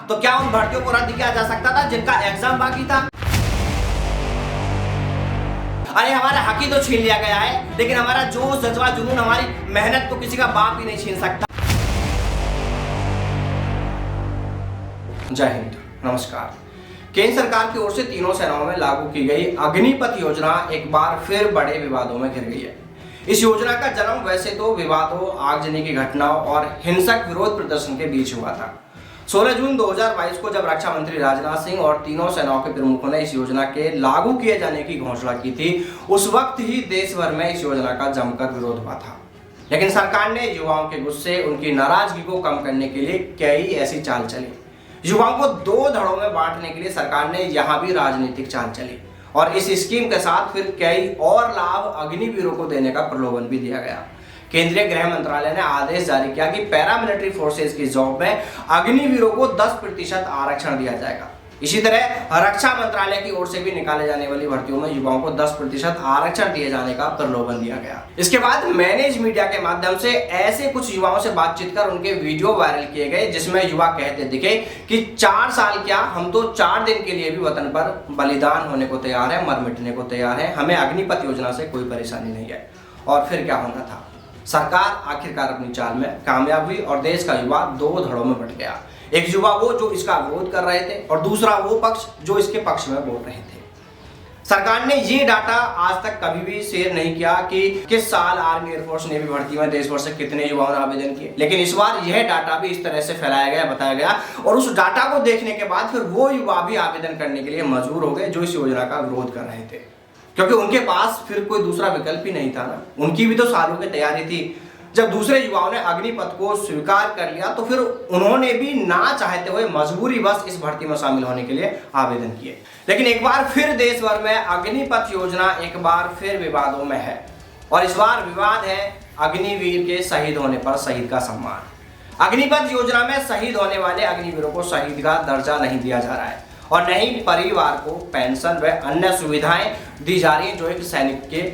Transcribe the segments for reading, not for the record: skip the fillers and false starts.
तो क्या उन भर्तियों को रद्द किया जा सकता था जिनका एग्जाम बाकी था? अरे हमारा हक ही तो छीन लिया गया है, लेकिन हमारा जोश, जज्बा, जुनून, हमारी मेहनत तो किसी का बाप ही नहीं छीन सकता। जय हिंद, नमस्कार। केंद्र सरकार की ओर से तीनों सेनाओं में लागू की गई अग्निपथ योजना एक बार फिर बड़े विवादों में घिर गई है। इस योजना का जन्म वैसे तो विवादों, आगजनी की घटनाओं और हिंसक विरोध प्रदर्शन के बीच हुआ था। 16 जून 2022 को जब रक्षा मंत्री राजनाथ सिंह और तीनों सेनाओं के प्रमुखों ने इस योजना के लागू किए जाने की घोषणा की थी, उस वक्त ही देश भर में इस योजना का जमकर विरोध हुआ था। लेकिन सरकार ने युवाओं के गुस्से, उनकी नाराजगी को कम करने के लिए कई ऐसी चाल चली। युवाओं को दो धड़ों में बांटने के लिए सरकार ने यहां भी राजनीतिक चाल चली और इस स्कीम के साथ फिर कई और लाभ अग्निवीरों को देने का प्रलोभन भी दिया गया। केंद्रीय गृह मंत्रालय ने आदेश जारी किया कि पैरामिलिट्री फोर्सेस की जॉब में अग्निवीरों को 10% आरक्षण दिया जाएगा। इसी तरह रक्षा मंत्रालय की ओर से भी निकाले जाने वाली भर्तियों में युवाओं को 10% आरक्षण दिए जाने का प्रलोभन दिया गया। इसके बाद मैनेज मीडिया के माध्यम से ऐसे कुछ युवाओं से बातचीत कर उनके वीडियो वायरल किए गए, जिसमें युवा कहते दिखे कि 4 साल क्या, हम तो 4 दिन के लिए भी वतन पर बलिदान होने को तैयार है, मर मिटने को तैयार है, हमें अग्निपथ योजना से कोई परेशानी नहीं है। और फिर क्या होना था? सरकार आखिरकार अपनी चाल में कामयाब हुई और देश का युवा दो धड़ों में बट गया। एक युवा वो जो इसका विरोध कर रहे थे और दूसरा वो पक्ष जो इसके पक्ष में बोल रहे थे। सरकार ने ये डाटा आज तक कभी भी शेयर नहीं किया कि किस साल आर्मी, एयरफोर्स, नेवी भर्ती में देश भर से कितने युवाओं ने आवेदन किए, लेकिन इस बार यह डाटा भी इस तरह से फैलाया गया, बताया गया और उस डाटा को देखने के बाद फिर वो युवा भी आवेदन करने के लिए मजबूर हो गए जो इस योजना का विरोध कर रहे थे, क्योंकि उनके पास फिर कोई दूसरा विकल्प ही नहीं था ना। उनकी भी तो सालों की तैयारी थी। जब दूसरे युवाओं ने अग्निपथ को स्वीकार कर लिया तो फिर उन्होंने भी ना चाहते हुए मजबूरी बस इस भर्ती में शामिल होने के लिए आवेदन किए। लेकिन एक बार फिर देश भर में अग्निपथ योजना एक बार फिर विवादों में है और इस बार विवाद है अग्निवीर के शहीद होने पर शहीद का सम्मान। अग्निपथ योजना में शहीद होने वाले अग्निवीरों को शहीद का दर्जा नहीं दिया जा रहा है और न ही परिवार को पेंशन व अन्य सुविधाएं दी जा रही है जो एक सैनिक के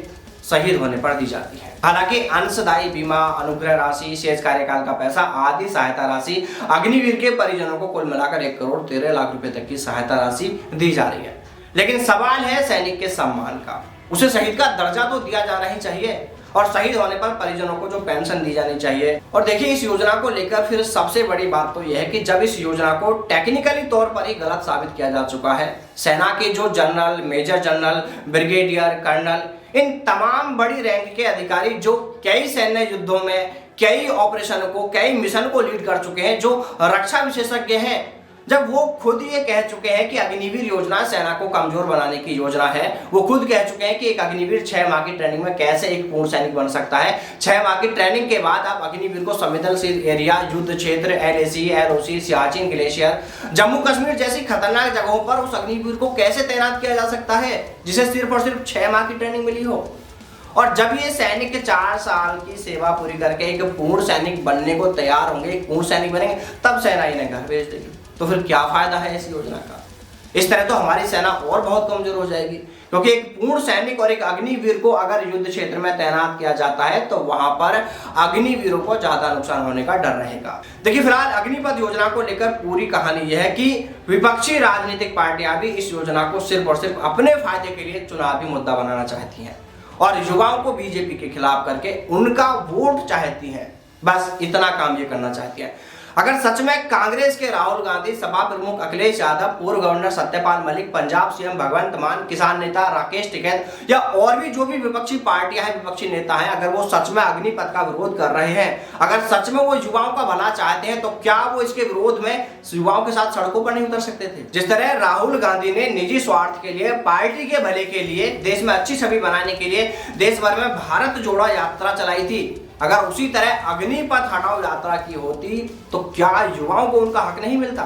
शहीद होने पर दी जाती है। हालांकि अंशदायी बीमा, अनुग्रह राशि, शेष कार्यकाल का पैसा आदि सहायता राशि अग्निवीर के परिजनों को कुल मिलाकर 1,13,00,000 रुपए तक की सहायता राशि दी जा रही है। लेकिन सवाल है सैनिक के सम्मान का। उसे शहीद का दर्जा तो दिया जाना ही चाहिए और शहीद होने पर परिजनों को जो पेंशन दी जानी चाहिए। और देखिए, इस योजना को लेकर फिर सबसे बड़ी बात तो यह है कि जब इस योजना को टेक्निकली तौर पर ही गलत साबित किया जा चुका है, सेना के जो general, major general, brigadier, colonel, इन तमाम बड़ी रैंक के अधिकारी जो कई सैन्य युद्धों में कई ऑपरेशन को, कई मिशन को लीड कर चुके हैं, जो रक्षा विशेषज्ञ हैं, जब वो खुद ये कह चुके हैं कि अग्निवीर योजना सेना को कमजोर बनाने की योजना है, वो खुद कह चुके हैं कि एक अग्निवीर 6 माह की ट्रेनिंग में कैसे एक पूर्ण सैनिक बन सकता है। 6 माह की ट्रेनिंग के बाद आप अग्निवीर को संवेदनशील एरिया, युद्ध क्षेत्र, LAC, LOC, Siachen glacier, Jammu Kashmir जैसी खतरनाक जगहों पर उस अग्निवीर को कैसे तैनात किया जा सकता है जिसे सिर्फ और सिर्फ 6 माह की ट्रेनिंग मिली हो। और जब ये सैनिक 4 साल की सेवा पूरी करके एक पूर्ण सैनिक बनने को तैयार होंगे, एक पूर्ण सैनिक बनेंगे, तब सेना इन्हें घर भेज देगी। तो फिर क्या फायदा है इस योजना का? इस तरह तो हमारी सेना और बहुत कमजोर हो जाएगी, क्योंकि एक पूर्ण सैनिक और एक अग्निवीर को अगर युद्ध क्षेत्र में तैनात किया जाता है तो वहां पर अग्निवीरों को ज्यादा नुकसान होने का डर रहेगा। देखिए, फिलहाल अग्निपथ योजना को लेकर पूरी कहानी यह है कि विपक्षी राजनीतिक पार्टियां भी इस योजना को सिर्फ और सिर्फ अपने फायदे के लिए चुनावी मुद्दा बनाना चाहती हैं और युवाओं को बीजेपी के खिलाफ करके उनका वोट चाहती हैं। बस इतना काम ये करना चाहती हैं। अगर सच में कांग्रेस के राहुल गांधी, सपा प्रमुख अखिलेश यादव, पूर्व गवर्नर सत्यपाल मलिक, पंजाब सीएम भगवंत मान, किसान नेता राकेश टिकैत या और भी जो भी विपक्षी पार्टियां हैं, विपक्षी नेता हैं, अगर वो सच में अग्निपथ का विरोध कर रहे हैं, अगर सच में वो युवाओं का भला चाहते हैं, तो क्या वो इसके विरोध में युवाओं के साथ सड़कों पर नहीं उतर सकते थे? जिस तरह राहुल गांधी ने निजी स्वार्थ के लिए, पार्टी के भले के लिए, देश में अच्छी छवि बनाने के लिए देश भर में भारत जोड़ो यात्रा चलाई थी, अगर उसी तरह अग्निपथ हटाओ यात्रा की होती तो क्या युवाओं को उनका हक नहीं मिलता?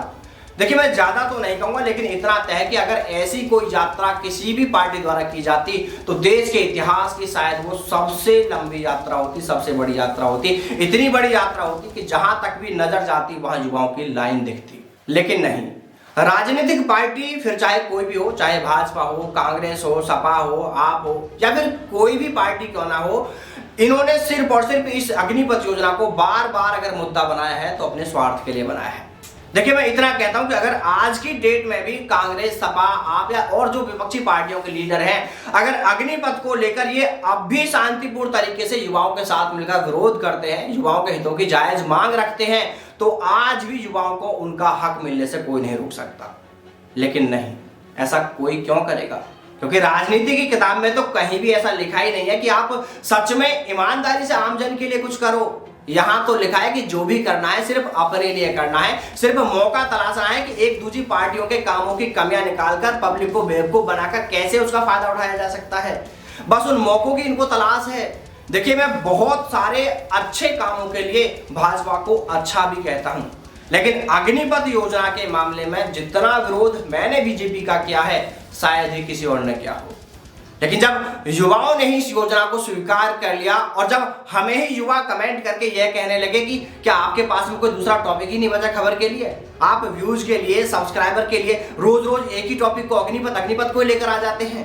देखिए, मैं ज्यादा तो नहीं कहूंगा, लेकिन इतना तय है कि अगर ऐसी कोई यात्रा किसी भी पार्टी द्वारा की जाती तो देश के इतिहास की शायद वो सबसे लंबी यात्रा होती, सबसे बड़ी यात्रा होती, इतनी बड़ी यात्रा होती कि जहां तक भी नजर जाती वहां युवाओं की लाइन दिखती। लेकिन नहीं, राजनीतिक पार्टी फिर चाहे कोई भी हो, चाहे भाजपा हो, कांग्रेस हो, सपा हो, आप हो या फिर कोई भी पार्टी क्यों ना हो, इन्होंने सिर्फ और सिर्फ इस अग्निपथ योजना को बार बार अगर मुद्दा बनाया है तो अपने स्वार्थ के लिए बनाया है। देखिए, मैं इतना कहता हूं कि अगर आज की डेट में भी कांग्रेस, सपा, आप या और जो विपक्षी पार्टियों के लीडर हैं, अगर अग्निपथ को लेकर ये अब भी शांतिपूर्ण तरीके से युवाओं के साथ मिलकर विरोध करते हैं, युवाओं के हितों की जायज मांग रखते हैं, तो आज भी युवाओं को उनका हक मिलने से कोई नहीं रोक सकता। लेकिन नहीं, ऐसा कोई क्यों करेगा? क्योंकि राजनीति की किताब में तो कहीं भी ऐसा लिखा ही नहीं है कि आप सच में ईमानदारी से आमजन के लिए कुछ करो। यहां तो लिखा है कि जो भी करना है सिर्फ अपने लिए करना है, सिर्फ मौका तलाशना है कि एक दूसरी पार्टियों के कामों की कमियां निकालकर पब्लिक को बेवकूफ बनाकर कैसे उसका फायदा उठाया जा सकता है। बस उन मौकों की इनको तलाश है। देखिए, मैं बहुत सारे अच्छे कामों के लिए भाजपा को अच्छा भी कहता हूं, लेकिन अग्निपथ योजना के मामले में जितना विरोध मैंने बीजेपी का किया है, शायद ही किसी और ने किया हो। लेकिन जब युवाओं ने ही इस योजना को स्वीकार कर लिया और जब हमें ही युवा कमेंट करके यह कहने लगे कि क्या आपके पास में कोई दूसरा टॉपिक ही नहीं बचा खबर के लिए, आप व्यूज के लिए, सब्सक्राइबर के लिए रोज रोज एक ही टॉपिक को अग्निपथ को लेकर आ जाते हैं,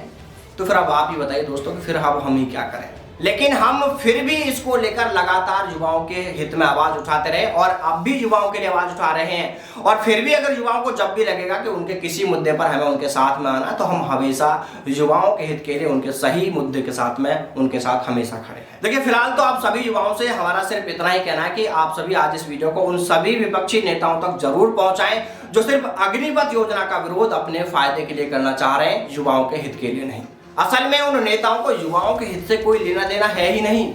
तो फिर अब आप ही बताइए दोस्तों कि फिर अब हम ही क्या करें। लेकिन हम फिर भी इसको लेकर लगातार युवाओं के हित में आवाज उठाते रहे और अब भी युवाओं के लिए आवाज उठा रहे हैं। और फिर भी अगर युवाओं को जब भी लगेगा कि उनके किसी मुद्दे पर हमें उनके साथ में आना, तो हम हमेशा युवाओं के हित के लिए उनके सही मुद्दे के साथ में उनके साथ हमेशा खड़े हैं। देखिए, फिलहाल तो आप सभी युवाओं से हमारा सिर्फ इतना ही कहना है कि आप सभी आज इस वीडियो को उन सभी विपक्षी नेताओं तक जरूर पहुंचाएं जो सिर्फ अग्निपथ योजना का विरोध अपने फायदे के लिए करना चाह रहे हैं, युवाओं के हित के लिए नहीं। असल में उन नेताओं को युवाओं के हित से कोई लेना देना है ही नहीं।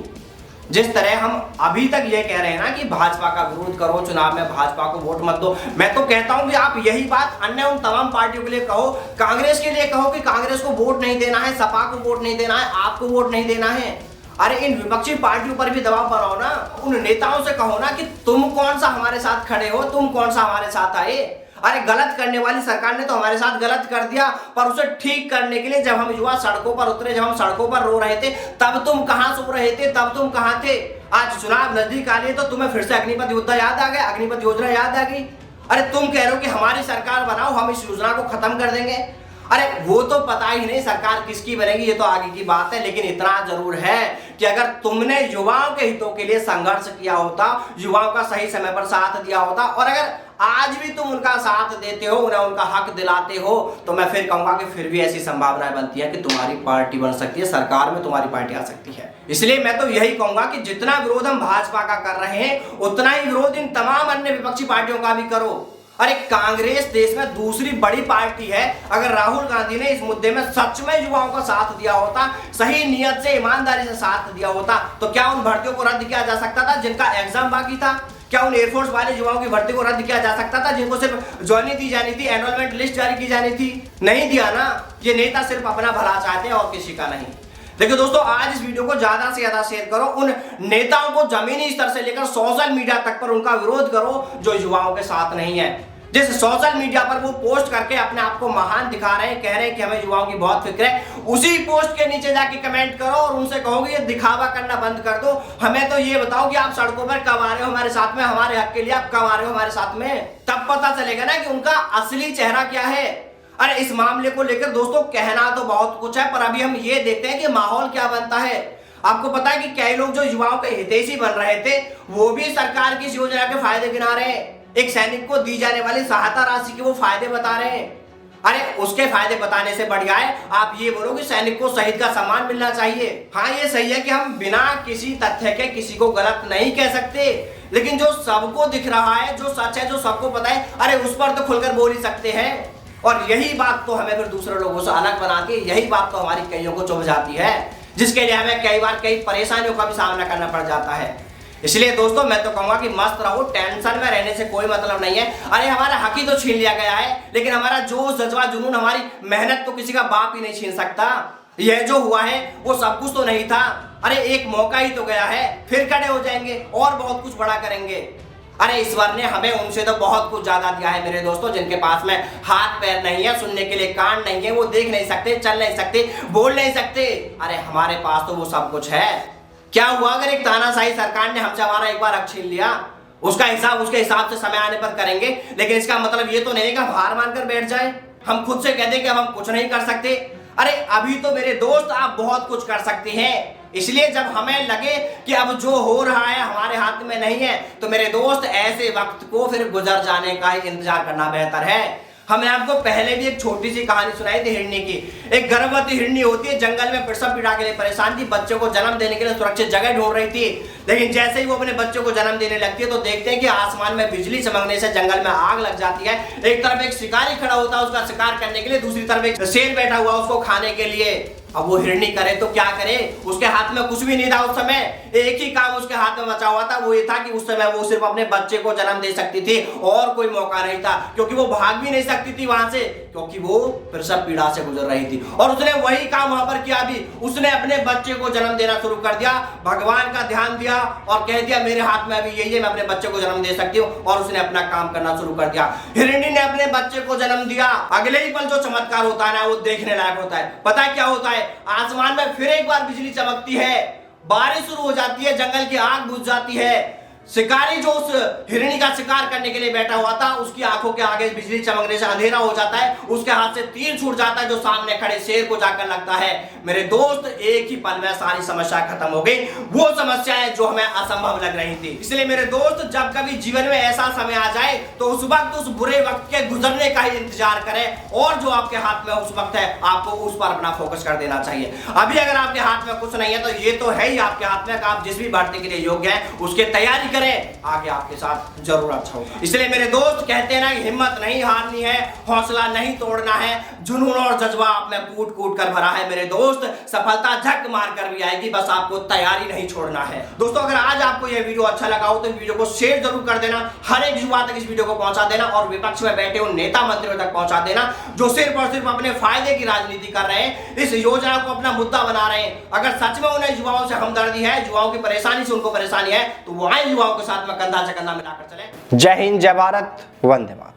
जिस तरह हम अभी तक ये कह रहे हैं ना कि भाजपा का विरोध करो, चुनाव में भाजपा को वोट मत दो, मैं तो कहता हूं कि आप यही बात अन्य उन तमाम पार्टियों के लिए कहो, कांग्रेस के लिए कहो कि कांग्रेस को वोट नहीं देना है, सपा को वोट नहीं देना है, आपको वोट नहीं देना है। अरे इन विपक्षी पार्टियों पर भी दबाव बनाओ ना, उन नेताओं से कहो ना कि तुम कौन सा हमारे साथ खड़े हो, तुम कौन सा हमारे साथ आए। अरे गलत करने वाली सरकार ने तो हमारे साथ गलत कर दिया, पर उसे ठीक करने के लिए जब हम युवा सड़कों पर उतरे, जब हम सड़कों पर रो रहे थे, तब तुम कहां सो रहे थे, तब तुम कहां थे? आज चुनाव नजदीक आ रही है तो तुम्हें फिर से अग्निपथ योजना याद आ गया, अग्निपथ योजना याद आ गई। अरे तुम कह रहे हो कि हमारी सरकार बनाओ, हम इस योजना को खत्म कर देंगे। अरे वो तो पता ही नहीं सरकार किसकी बनेगी, ये तो आगे की बात है। लेकिन इतना जरूर है कि अगर तुमने युवाओं के हितों के लिए संघर्ष किया होता, युवाओं का सही समय पर साथ दिया होता, और अगर आज भी तुम उनका साथ देते हो, उन्हें उनका हक दिलाते हो, तो मैं फिर कहूंगा कि फिर भी ऐसी संभावनाएं बनती है कि तुम्हारी पार्टी बन सकती है, सरकार में तुम्हारी पार्टी आ सकती है। इसलिए मैं तो यही कहूंगा कि जितना विरोध हम भाजपा का कर रहे हैं, उतना ही विरोध इन तमाम अन्य विपक्षी पार्टियों का भी करो। अरे कांग्रेस देश में दूसरी बड़ी पार्टी है। अगर राहुल गांधी ने इस मुद्दे में सच में युवाओं का साथ दिया होता, सही नियत से, ईमानदारी से साथ दिया होता, तो क्या उन भर्तियों को रद्द किया जा सकता था जिनका एग्जाम बाकी था? क्या उन एयरफोर्स वाले युवाओं की भर्ती को रद्द किया जा सकता था जिनको सिर्फ ज्वाइनिंग दी जानी थी, एनरोलमेंट लिस्ट जारी की जानी थी? नहीं दिया ना। ये नेता सिर्फ अपना भला चाहते हैं और किसी का नहीं। देखिए दोस्तों, आज इस वीडियो को ज्यादा से ज्यादा शेयर करो, उन नेताओं को जमीनी स्तर से लेकर सोशल मीडिया तक पर उनका विरोध करो जो युवाओं के साथ नहीं है। जिस सोशल मीडिया पर वो पोस्ट करके अपने आप को महान दिखा रहे हैं, कह रहे हैं कि हमें युवाओं की बहुत फिक्र है, उसी पोस्ट के नीचे जाके कमेंट करो और उनसे कहोगे ये दिखावा करना बंद कर दो। हमें तो ये बताओ कि आप सड़कों पर कब आ रहे हो हमारे साथ में, हमारे हक के लिए आप कब आ रहे हो हमारे साथ में, तब पता चलेगा ना कि उनका असली चेहरा क्या है। अरे इस मामले को लेकर दोस्तों कहना तो बहुत कुछ है, पर अभी हम ये देखते हैं कि माहौल क्या बनता है। आपको पता है कि कई लोग जो युवाओं के हितैषी बन रहे थे, वो भी सरकार की इस योजना के फायदे गिना रहे हैं। एक सैनिक को दी जाने वाली सहायता राशि के वो फायदे बता रहे हैं। अरे उसके फायदे बताने से बढ़िया है आप ये बोलो कि सैनिक को शहीद का सम्मान मिलना चाहिए। हाँ, ये सही है कि हम बिना किसी तथ्य के किसी को गलत नहीं कह सकते, लेकिन जो सबको दिख रहा है, जो सच है, जो सबको पता है, अरे उस पर तो खुलकर बोल ही सकते हैं। और यही बात तो हमें फिर दूसरे लोगों से अलग बनाती है, यही बात तो हमारी कईयों को चुभ जाती है, जिसके लिए हमें कई बार कई परेशानियों का भी सामना करना पड़ जाता है। इसलिए दोस्तों मैं तो कहूंगा कि मस्त रहो, टेंशन में रहने से कोई मतलब नहीं है। अरे हमारा हक ही तो छीन लिया गया है, लेकिन हमारा जोश, जज्बा, जुनून, हमारी मेहनत तो किसी का बाप ही नहीं छीन सकता। यह जो हुआ है वो सब कुछ तो नहीं था। अरे एक मौका ही तो गया है, फिर खड़े हो जाएंगे और बहुत कुछ बड़ा करेंगे। अरे ईश्वर ने हमें उनसे तो बहुत कुछ ज्यादा दिया है मेरे दोस्तों, जिनके पास में हाथ पैर नहीं है, सुनने के लिए कान नहीं है, वो देख नहीं सकते, चल नहीं सकते, बोल नहीं सकते। अरे हमारे पास तो वो सब कुछ है। क्या हुआ अगर एक तानाशाही सरकार ने हमसे हमारा एक बार हक छीन लिया? उसका हिसाब उसके हिसाब से समय आने पर करेंगे, लेकिन इसका मतलब ये तो नहीं कि हार मानकर बैठ जाए, हम खुद से कह दें कि अब हम कुछ नहीं कर सकते। अरे अभी तो मेरे दोस्त आप बहुत कुछ कर सकते हैं। इसलिए जब हमें लगे कि अब जो हो रहा है हमारे हाथ में नहीं है, तो मेरे दोस्त ऐसे वक्त को फिर गुजर जाने का ही इंतजार करना बेहतर है। हमने आपको पहले भी एक छोटी सी कहानी सुनाई थी हिरनी की। एक गर्भवती हिरनी होती है, जंगल में प्रसव पीड़ा के लिए परेशान थी, बच्चों को जन्म देने के लिए सुरक्षित जगह ढूंढ रही थी। लेकिन जैसे ही वो अपने बच्चों को जन्म देने लगती है तो देखते हैं कि आसमान में बिजली चमकने से जंगल में आग लग जाती है। एक तरफ एक शिकारी खड़ा होता है उसका शिकार करने के लिए, दूसरी तरफ एक शेर बैठा हुआ उसको खाने के लिए। अब वो हिरनी करे तो क्या करे, उसके हाथ में कुछ भी नहीं था उस समय। एक ही काम उसके हाथ में बचा हुआ था, वो ये था कि उस समय वो सिर्फ अपने बच्चे को जन्म दे सकती थी और कोई मौका नहीं था, क्योंकि वो भाग भी नहीं सकती थी वहां से, क्योंकि वो प्रसव पीड़ा से गुजर रही थी। और उसने वही काम वहां पर किया भी, उसने अपने बच्चे को जन्म देना शुरू कर दिया, भगवान का ध्यान दिया और कह दिया मेरे हाथ में अभी यही है, मैं अपने बच्चे को जन्म दे सकती हूँ। और उसने अपना काम करना शुरू कर दिया। हिरनी ने अपने बच्चे को जन्म दिया। अगले ही पल जो चमत्कार होता है ना, वो देखने लायक होता है। पता है क्या होता है, आसमान में फिर एक बार बिजली चमकती है, बारिश शुरू हो जाती है, जंगल की आग बुझ जाती है। शिकारी जो उस हिरनी का शिकार करने के लिए बैठा हुआ था, उसकी आंखों के आगे बिजली चमकने से अंधेरा हो जाता है, उसके हाथ से तीर छूट जाता है जो सामने खड़े शेर को जाकर लगता है। मेरे दोस्त, एक ही पल में सारी समस्या खत्म हो गई, वो समस्याएं जो हमें असंभव लग रही थी। इसलिए मेरे दोस्त, जब कभी जीवन में ऐसा समय आ जाए तो उस वक्त उस बुरे वक्त के गुजरने का ही इंतजार करें, और जो आपके हाथ में उस वक्त है आपको उस पर अपना फोकस कर देना चाहिए। अभी अगर आपके हाथ में कुछ नहीं है तो ये तो है ही आपके हाथ में, आप जिस भी भर्ती के लिए योग्य है उसकी तैयारी करें, आगे आपके साथ जरूर अच्छा होगा। इसलिए मेरे दोस्त, कहते हैं ना, हिम्मत नहीं हारनी है, हौसला नहीं तोड़ना है, जुनून और जज्बा आप में कूट कूट कर भरा है। मेरे दोस्त, सफलता झक मार कर भी आएगी, बस आपको तैयारी नहीं छोड़ना है। दोस्तों, अगर आज आपको यह वीडियो अच्छा लगा हो तो वीडियो को शेयर जरूर कर देना, हर एक युवा तक इस वीडियो को पहुंचा देना, और विपक्ष में बैठे उन नेता मंत्रियों तक पहुंचा देना जो सिर्फ और सिर्फ अपने फायदे की राजनीति कर रहे हैं, इस योजना को अपना मुद्दा बना रहे हैं। अगर सच में उन्हें युवाओं से हमदर्दी है, युवाओं की परेशानी से उनको परेशानी है, तो वहां युवाओं के साथ कंधा से कंधा मिलाकर चले। जय हिंद, जय भारत, वंदे मातरम।